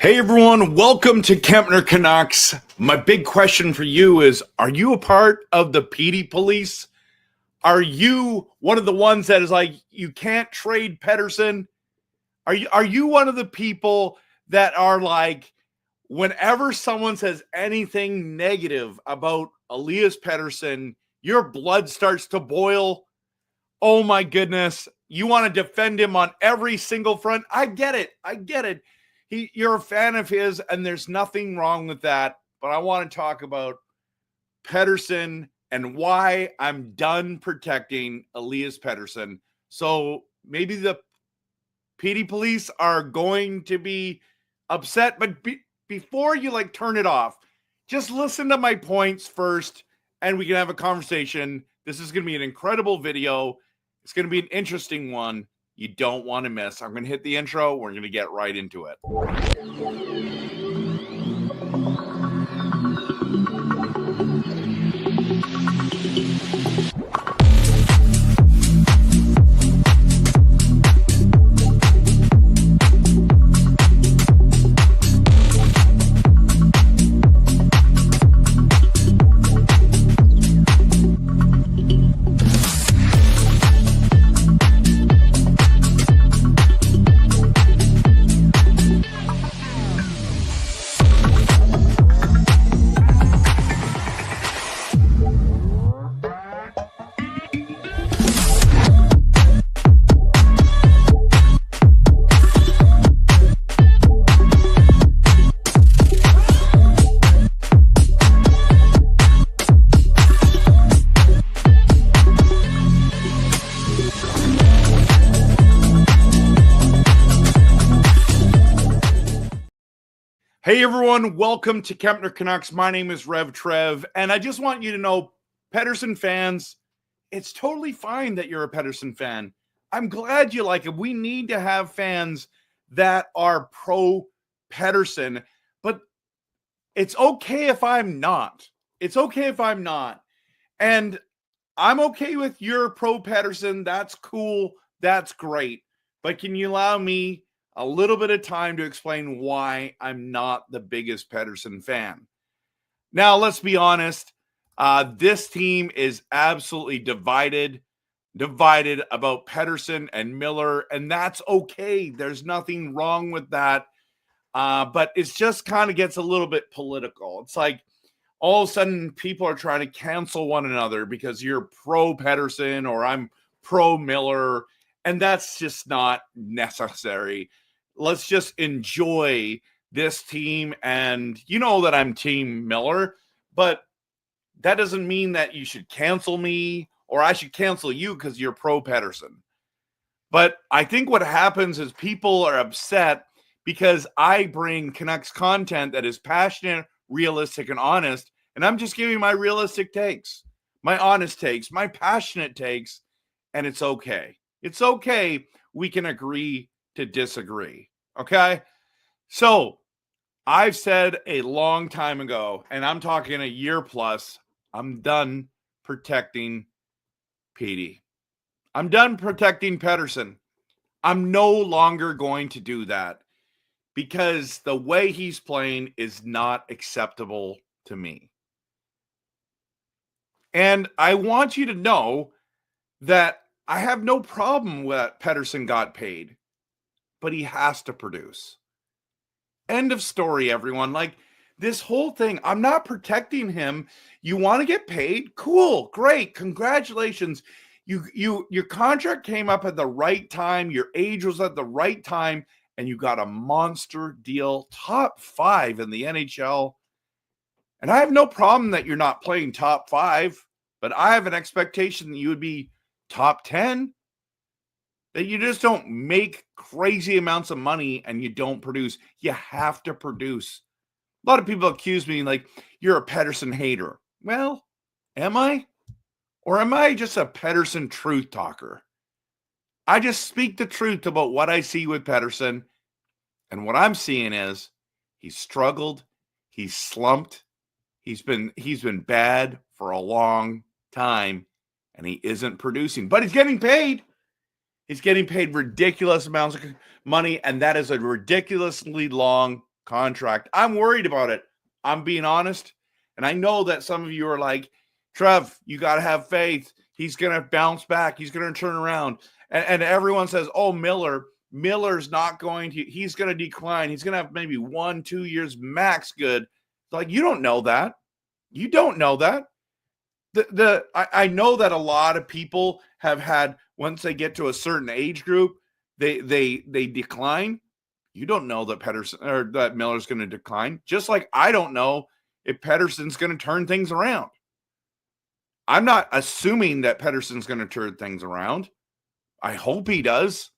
Hey everyone, welcome to Kempner Canucks. My big question for you is, are you a part of the Petey Police? Are you one of the ones that is like, you can't trade Pettersson? Are you one of the people that are like, whenever someone says anything negative about Elias Pettersson, your blood starts to boil? Oh my goodness. You want to defend him on every single front? I get it. You're a fan of his, and there's nothing wrong with that. But I want to talk about Pettersson and why I'm done protecting Elias Pettersson. So maybe the Petey Police are going to be upset, but before you turn it off, just listen to my points first, and we can have a conversation. This is going to be an incredible video. It's going to be an interesting one. You don't want to miss. I'm going to hit the intro. We're going to get right into it. Hey everyone, welcome to Kempner Canucks. My name is RevTrev, and I just want you to know, Pettersson fans, it's totally fine that you're a Pettersson fan. I'm glad you like him. We need to have fans that are pro Pettersson, but it's okay if I'm not. It's okay if I'm not. And I'm okay with your pro Pettersson. That's cool. That's great. But can you allow me a little bit of time to explain why I'm not the biggest Pettersson fan? Now, let's be honest. This team is absolutely divided about Pettersson and Miller, and that's okay. There's nothing wrong with that. But it's just kind of gets a little bit political. It's like all of a sudden people are trying to cancel one another because you're pro Pettersson or I'm pro Miller, and that's just not necessary. Let's just enjoy this team. And you know that I'm Team Miller, but that doesn't mean that you should cancel me or I should cancel you because you're pro Pettersson. But I think what happens is people are upset because I bring Canucks content that is passionate, realistic, and honest. And I'm just giving my realistic takes, my honest takes, my passionate takes, and it's okay. It's okay. We can agree to disagree. Okay. So I've said a long time ago, and I'm talking a year plus, I'm done protecting Petey. I'm done protecting Pettersson. I'm no longer going to do that because the way he's playing is not acceptable to me. And I want you to know that I have no problem with that Pettersson got paid, but he has to produce. End of story, everyone. Like, this whole thing, I'm not protecting him. You want to get paid? Cool, great, congratulations. Your contract came up at the right time. Your age was at the right time, and you got a monster deal, top 5 in the NHL. And I have no problem that you're not playing top 5, but I have an expectation that you would be top 10, that you just don't make crazy amounts of money and you don't produce. You have to produce. A lot of people accuse me like, you're a Pettersson hater. Well, am I? Or am I just a Pettersson truth talker? I just speak the truth about what I see with Pettersson. And what I'm seeing is he's struggled. He's slumped. He's been bad for a long time, and he isn't producing. But he's getting paid. He's getting paid ridiculous amounts of money, and that is a ridiculously long contract. I'm worried about it. I'm being honest. And I know that some of you are like, Trev, you got to have faith. He's going to bounce back. He's going to turn around. And everyone says, oh, Miller's not going to, he's going to decline. He's going to have maybe 1-2 years max good. It's like, you don't know that. You don't know that. I know that a lot of people have had, once they get to a certain age group, they decline. You don't know that Pettersson or that Miller's going to decline. Just like I don't know if Pettersson's going to turn things around. I'm not assuming that Pettersson's going to turn things around. I hope he does.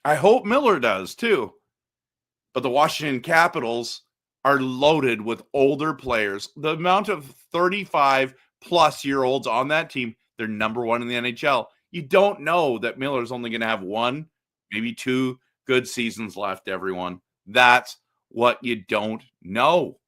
I hope Miller does too. But the Washington Capitals are loaded with older players. The amount of 35-plus-year-olds on that team, they're number one in the NHL. You don't know that Miller's only going to have 1, maybe 2 good seasons left, everyone. That's what you don't know.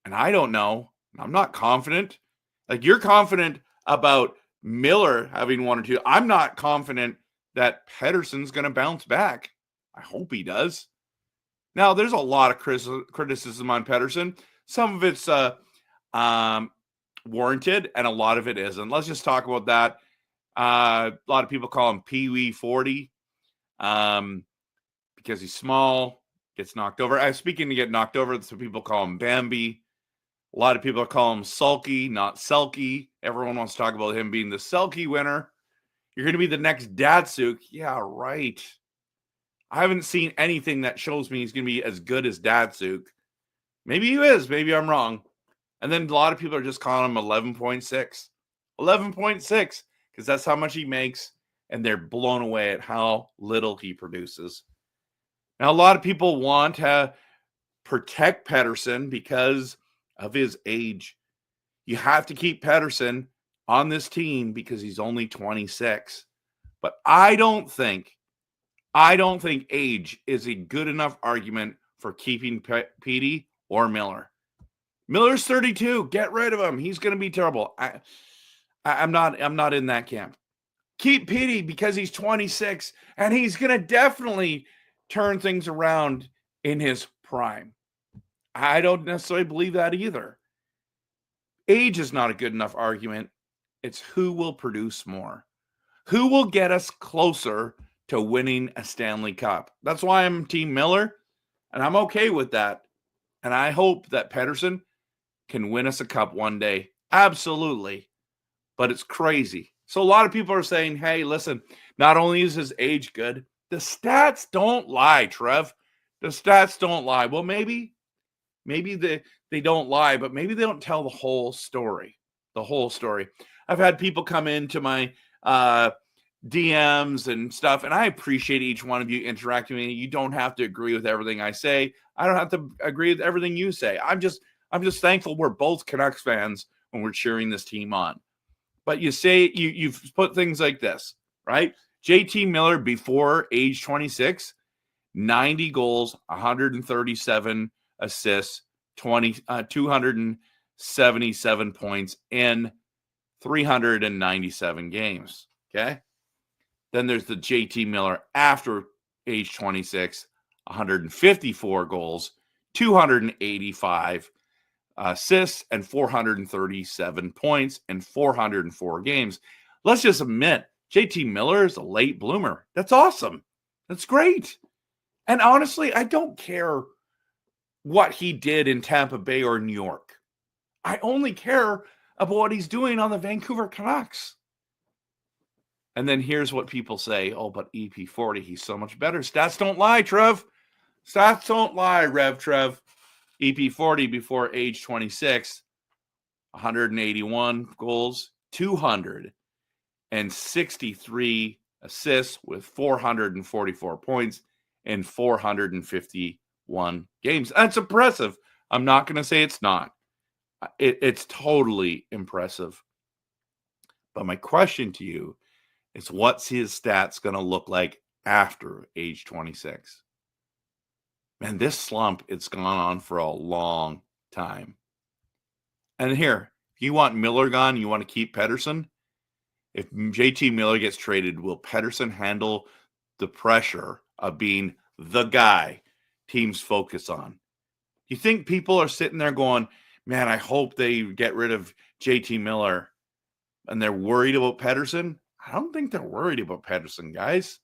And I don't know. I'm not confident. Like, you're confident about Miller having 1 or 2. I'm not confident that Pettersson's going to bounce back. I hope he does. Now, there's a lot of criticism on Pettersson. Some of it's warranted, and a lot of it isn't. Let's just talk about that. A lot of people call him Pee-wee 40 because he's small, gets knocked over. Speaking to get knocked over, some people call him Bambi. A lot of people call him Sulky, not Selkie. Everyone wants to talk about him being the Selkie winner. You're going to be the next Datsuk. Yeah, right. I haven't seen anything that shows me he's going to be as good as Datsuk. Maybe he is. Maybe I'm wrong. And then a lot of people are just calling him 11.6. 11.6, because that's how much he makes, and they're blown away at how little he produces. Now, a lot of people want to protect Pettersson because of his age. You have to keep Pettersson on this team because he's only 26. But I don't think age is a good enough argument for keeping Petey or Miller. Miller's 32. Get rid of him. He's going to be terrible. I'm not in that camp. Keep Petey because he's 26 and he's going to definitely turn things around in his prime. I don't necessarily believe that either. Age is not a good enough argument. It's who will produce more. Who will get us closer to winning a Stanley Cup. That's why I'm Team Miller, and I'm okay with that. And I hope that Pettersson can win us a cup one day. Absolutely. But it's crazy. So a lot of people are saying, hey, listen, not only is his age good, the stats don't lie, Trev. The stats don't lie. Well, maybe they don't lie, but maybe they don't tell the whole story. The whole story. I've had people come into my DMs and stuff, and I appreciate each one of you interacting with me. You don't have to agree with everything I say. I don't have to agree with everything you say. I'm just thankful we're both Canucks fans when we're cheering this team on. But you say you've put things like this, right? JT Miller before age 26, 90 goals, 137 assists, 277 points in 397 games. Okay. Then there's the JT Miller after age 26, 154 goals, 285 assists, and 437 points in 404 games. Let's just admit, JT Miller is a late bloomer. That's awesome. That's great. And honestly, I don't care what he did in Tampa Bay or New York. I only care about what he's doing on the Vancouver Canucks. And then here's what people say. Oh, but EP40, he's so much better. Stats don't lie, Trev. Stats don't lie, RevTrev. EP40 before age 26, 181 goals, 263 assists with 444 points in 451 games. That's impressive. I'm not going to say it's not. It's totally impressive. But my question to you is, what's his stats going to look like after age 26? Man, this slump, it's gone on for a long time. And here, if you want Miller gone, you want to keep Pettersson. If JT Miller gets traded, will Pettersson handle the pressure of being the guy teams focus on? You think people are sitting there going, man, I hope they get rid of JT Miller and they're worried about Pettersson? I don't think they're worried about Pettersson, guys.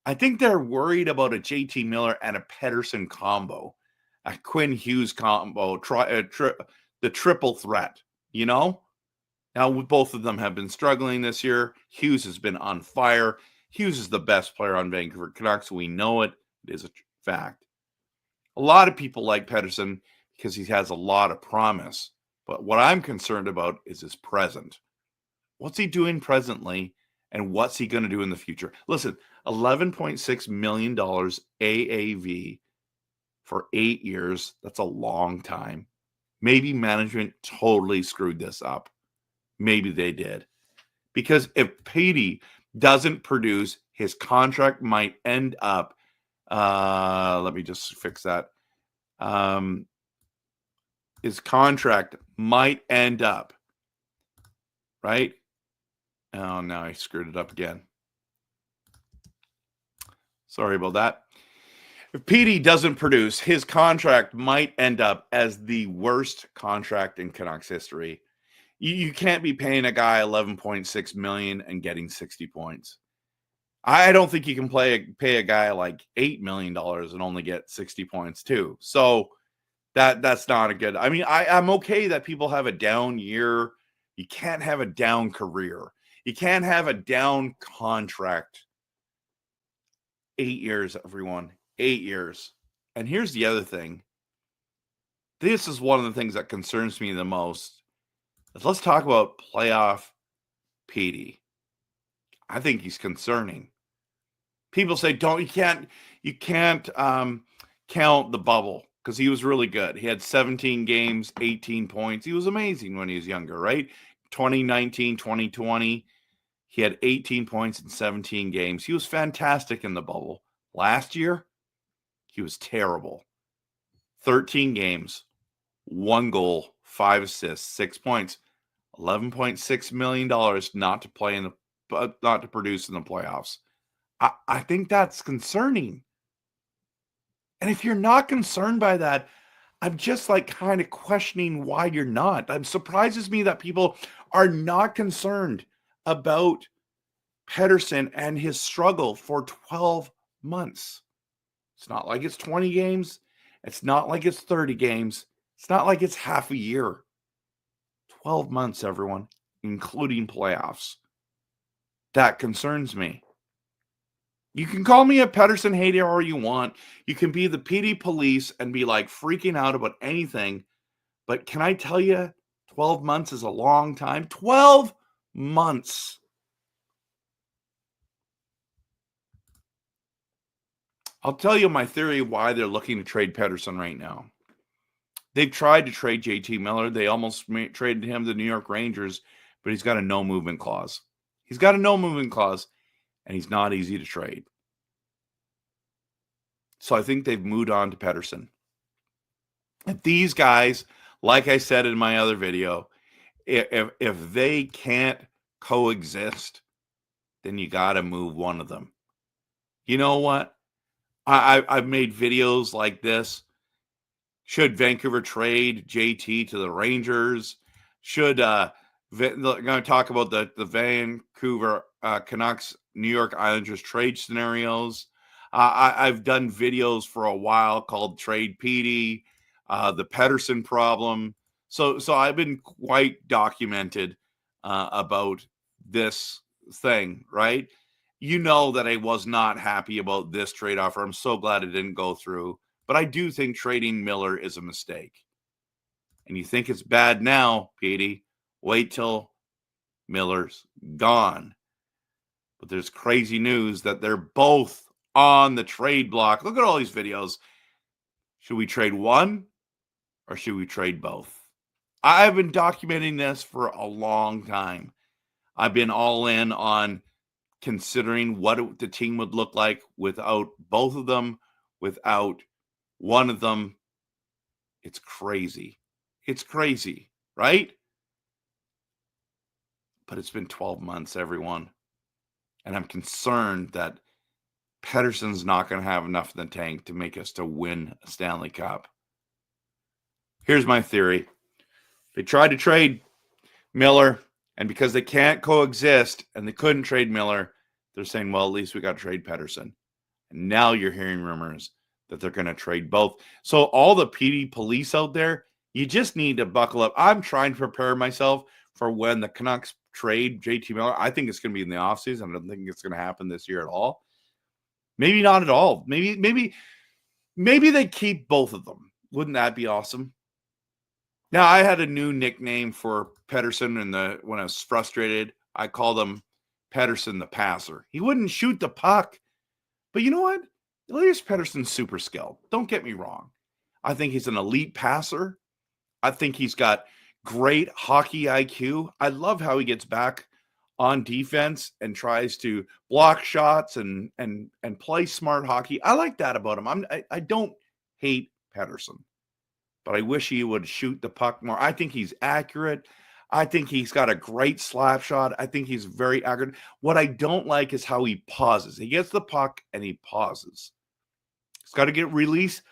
I think they're worried about a JT Miller and a Pettersson combo, a Quinn Hughes combo, the triple threat, you know? Now, both of them have been struggling this year. Hughes has been on fire. Hughes is the best player on Vancouver Canucks. We know it. It is a fact. A lot of people like Pettersson because he has a lot of promise. But what I'm concerned about is his present. What's he doing presently, and what's he going to do in the future? Listen, $11.6 million AAV for 8 years. That's a long time. Maybe management totally screwed this up. Maybe they did. Because if Petey doesn't produce, his contract might end up, let me just fix that. His contract might end up, right? Oh, now I screwed it up again. Sorry about that. If Petey doesn't produce, his contract might end up as the worst contract in Canucks history. You can't be paying a guy $11.6 million and getting 60 points. I don't think you can pay a guy like $8 million and only get 60 points too. So that's not a good. I mean, I'm okay that people have a down year. You can't have a down career. You can't have a down contract. 8 years, everyone. 8 years. And here's the other thing. This is one of the things that concerns me the most. Let's talk about playoff Petey. I think he's concerning. People say, you can't count the bubble because he was really good. He had 17 games, 18 points. He was amazing when he was younger, right? 2019, 2020, he had 18 points in 17 games. He was fantastic in the bubble. Last year, he was terrible. 13 games, 1 goal, 5 assists, 6 points, $11.6 million not to produce in the playoffs. I think that's concerning. And if you're not concerned by that, I'm just like kind of questioning why you're not. It surprises me that people are not concerned about Pettersson and his struggle for 12 months. It's not like it's 20 games. It's not like it's 30 games. It's not like it's half a year. 12 months, everyone, including playoffs. That concerns me. You can call me a Pettersson hater all you want. You can be the Petey Police and be like freaking out about anything. But can I tell you, 12 months is a long time. 12 months. I'll tell you my theory of why they're looking to trade Pettersson right now. They've tried to trade JT Miller. They almost traded him to the New York Rangers, but he's got a no movement clause. He's got a no movement clause, and he's not easy to trade. So I think they've moved on to Pettersson. If these guys, like I said in my other video, if they can't coexist, then you got to move one of them. You know what? I've made videos like this. Should Vancouver trade JT to the Rangers? Should I'm going to talk about the Vancouver Canucks, New York Islanders trade scenarios. I've done videos for a while called Trade Petey, the Pettersson problem. So I've been quite documented about this thing, right? You know that I was not happy about this trade offer. I'm so glad it didn't go through. But I do think trading Miller is a mistake. And you think it's bad now, Petey. Wait till Miller's gone. But there's crazy news that they're both on the trade block. Look at all these videos. Should we trade one or should we trade both? I've been documenting this for a long time. I've been all in on considering what the team would look like without both of them, without one of them. It's crazy. It's crazy, right? But it's been 12 months, everyone. And I'm concerned that Pettersson's not going to have enough in the tank to make us to win a Stanley Cup. Here's my theory. They tried to trade Miller, and because they can't coexist and they couldn't trade Miller, they're saying, well, at least we got to trade Pettersson. And now you're hearing rumors that they're going to trade both. So all the Petey Police out there, you just need to buckle up. I'm trying to prepare myself for when the Canucks trade JT Miller. I think it's going to be in the offseason. I don't think it's going to happen this year at all. Maybe not at all. Maybe they keep both of them. Wouldn't that be awesome? Now, I had a new nickname for Pettersson when I was frustrated. I called him Pettersson the passer. He wouldn't shoot the puck. But you know what? Elias Pettersson's super skilled. Don't get me wrong. I think he's an elite passer. I think he's got great hockey IQ. I love how he gets back on defense and tries to block shots and play smart hockey. I like that about him. I don't hate Pettersson, but I wish he would shoot the puck more. I think he's accurate. I think he's got a great slap shot. I think he's very accurate. What I don't like is how he pauses. He gets the puck and he pauses. He's got to get release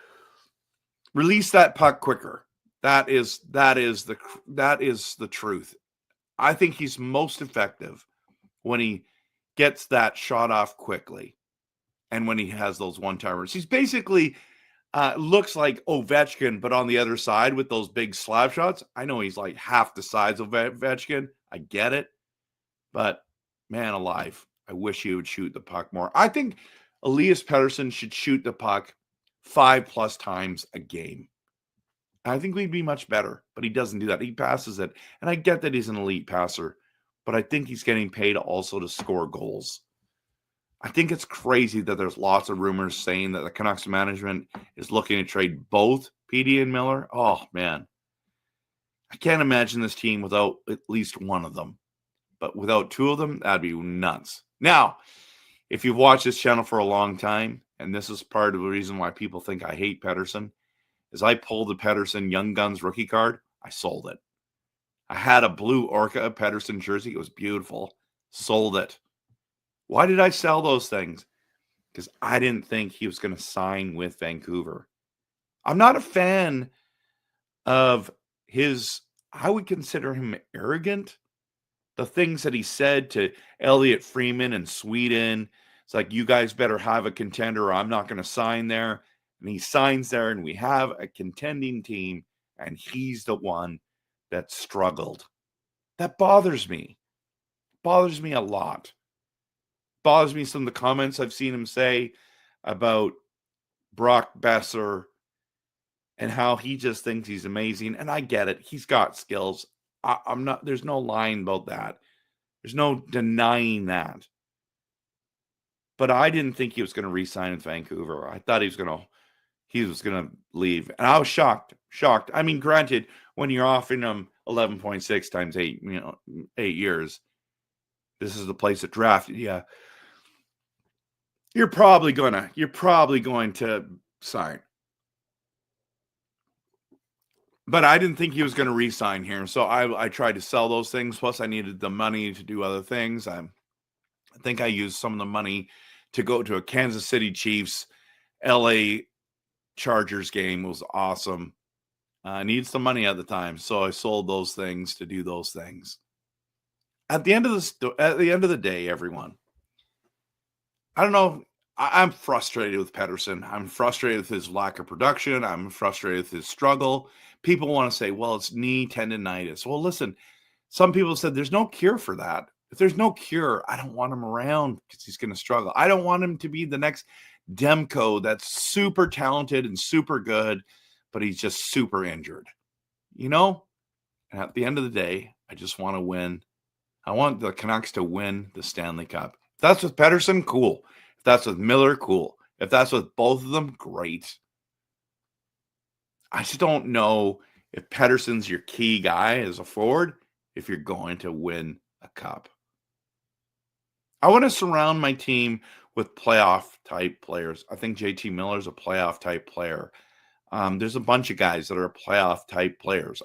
that puck quicker. That is the truth. I think he's most effective when he gets that shot off quickly and when he has those one-timers. He's basically looks like Ovechkin, but on the other side with those big slap shots. I know he's like half the size of Ovechkin. I get it. But, man alive, I wish he would shoot the puck more. I think Elias Pettersson should shoot the puck 5+ times a game. I think we'd be much better, but he doesn't do that. He passes it. And I get that he's an elite passer, but I think he's getting paid also to score goals. I think it's crazy that there's lots of rumors saying that the Canucks management is looking to trade both Petey and Miller. Oh, man. I can't imagine this team without at least one of them. But without two of them, that'd be nuts. Now, if you've watched this channel for a long time, and this is part of the reason why people think I hate Pettersson, is I pulled the Pettersson Young Guns rookie card. I sold it. I had a blue Orca Pettersson jersey. It was beautiful. Sold it. Why did I sell those things? Because I didn't think he was going to sign with Vancouver. I'm not a fan of his, I would consider him arrogant. The things that he said to Elliot Freeman in Sweden. It's like, you guys better have a contender or I'm not going to sign there. And he signs there and we have a contending team and he's the one that struggled. That bothers me. Bothers me a lot. Bothers me some of the comments I've seen him say about Brock Besser and how he just thinks he's amazing. And I get it. He's got skills. I'm not, there's no lying about that. There's no denying that. But I didn't think he was going to re-sign with Vancouver. I thought he was going to leave. And I was shocked. I mean, granted, when you're offering him 11.6 times 8, 8 years, this is the place that drafted you. You're probably going to sign. But I didn't think he was going to re-sign here. So I tried to sell those things. Plus, I needed the money to do other things. I think I used some of the money to go to a Kansas City Chiefs, LA Chargers game. It was awesome. I needed some money at the time. So I sold those things to do those things. At the end of the day, everyone, I don't know. I'm frustrated with Pettersson. I'm frustrated with his lack of production. I'm frustrated with his struggle. People want to say, well, it's knee tendonitis. Well, listen, some people said there's no cure for that. If there's no cure, I don't want him around because he's going to struggle. I don't want him to be the next Demko that's super talented and super good, but he's just super injured. And at the end of the day, I just want to win. I want the Canucks to win the Stanley Cup. If that's with Pettersson, cool. If that's with Miller, cool. If that's with both of them, great. I just don't know if Pettersson's your key guy as a forward, if you're going to win a cup. I want to surround my team with playoff-type players. I think JT Miller's a playoff-type player. There's a bunch of guys that are playoff-type players.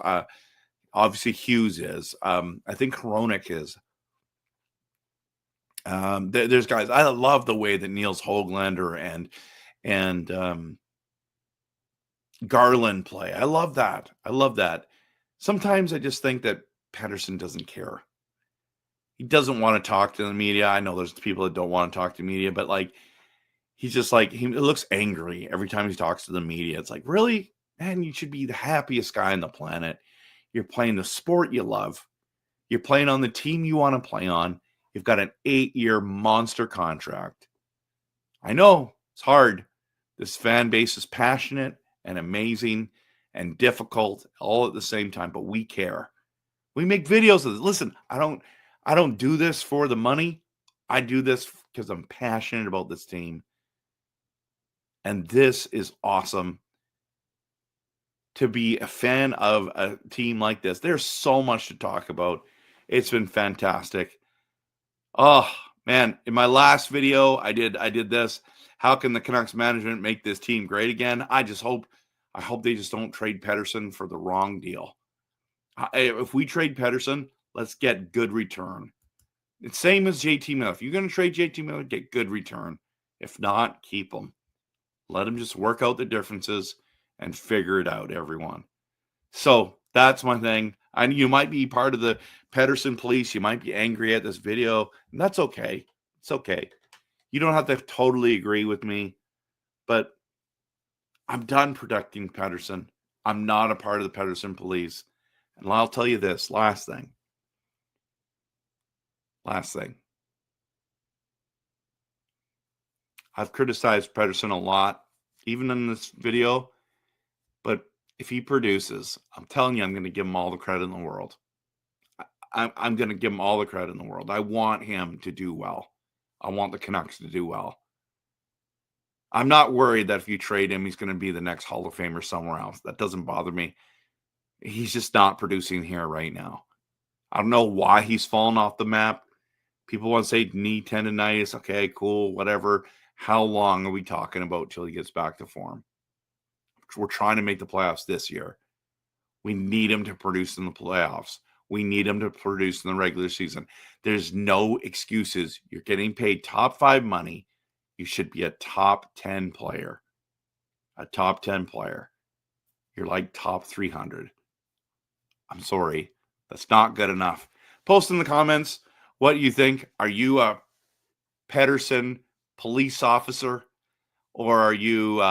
Obviously, Hughes is. I think Hronek is. There's guys. I love the way that Niels Höglander and Garland play. I love that. I love that. Sometimes I just think that Pettersson doesn't care. He doesn't want to talk to the media. I know there's people that don't want to talk to media, but like, he's just like, he looks angry every time he talks to the media. It's like, really? Man, you should be the happiest guy on the planet. You're playing the sport you love. You're playing on the team you want to play on. You've got an 8-year monster contract. I know it's hard. This fan base is passionate and amazing and difficult all at the same time, but we care. We make videos of this. Listen, I don't do this for the money. I do this because I'm passionate about this team. And this is awesome to be a fan of a team like this. There's so much to talk about. It's been fantastic. Oh, man, in my last video, I did this. How can the Canucks management make this team great again? I hope they just don't trade Pettersson for the wrong deal. If we trade Pettersson, let's get good return. It's same as JT Miller. If you're going to trade JT Miller, get good return. If not, keep him. Let him just work out the differences and figure it out, everyone. So that's my thing. You might be part of the Pettersson Police. You might be angry at this video, and that's okay. It's okay. You don't have to totally agree with me, but I'm done protecting Pettersson. I'm not a part of the Pettersson Police. And I'll tell you this, last thing. I've criticized Pettersson a lot, even in this video, but if he produces, I'm telling you, I'm going to give him all the credit in the world. I'm going to give him all the credit in the world. I want him to do well. I want the Canucks to do well. I'm not worried that if you trade him, he's going to be the next Hall of Famer somewhere else. That doesn't bother me. He's just not producing here right now. I don't know why he's fallen off the map. People want to say knee tendonitis. Okay, cool, whatever. How long are we talking about till he gets back to form? We're trying to make the playoffs this year. We need him to produce in the playoffs. We need him to produce in the regular season. There's no excuses. You're getting paid top 5 money. You should be a top 10 player. A top 10 player. You're like top 300. I'm sorry. That's not good enough. Post in the comments what you think. Are you a Pettersson police officer, or are you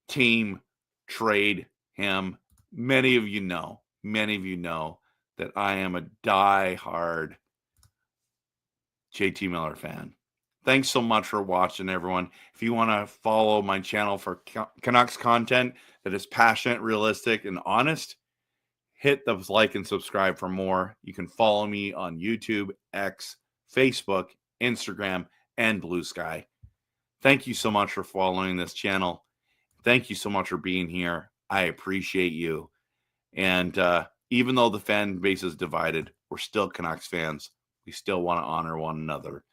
team trade him? Many of you know that I am a die-hard JT Miller fan. Thanks so much for watching, everyone. If you want to follow my channel for Canucks content that is passionate, realistic, and honest, hit the like and subscribe for more. You can follow me on YouTube, X, Facebook, Instagram, and Blue Sky. Thank you so much for following this channel. Thank you so much for being here. I appreciate you. And even though the fan base is divided, we're still Canucks fans. We still want to honor one another.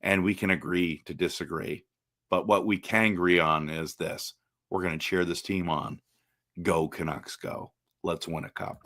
And we can agree to disagree. But what we can agree on is this. We're going to cheer this team on. Go Canucks, go. Let's win a cup.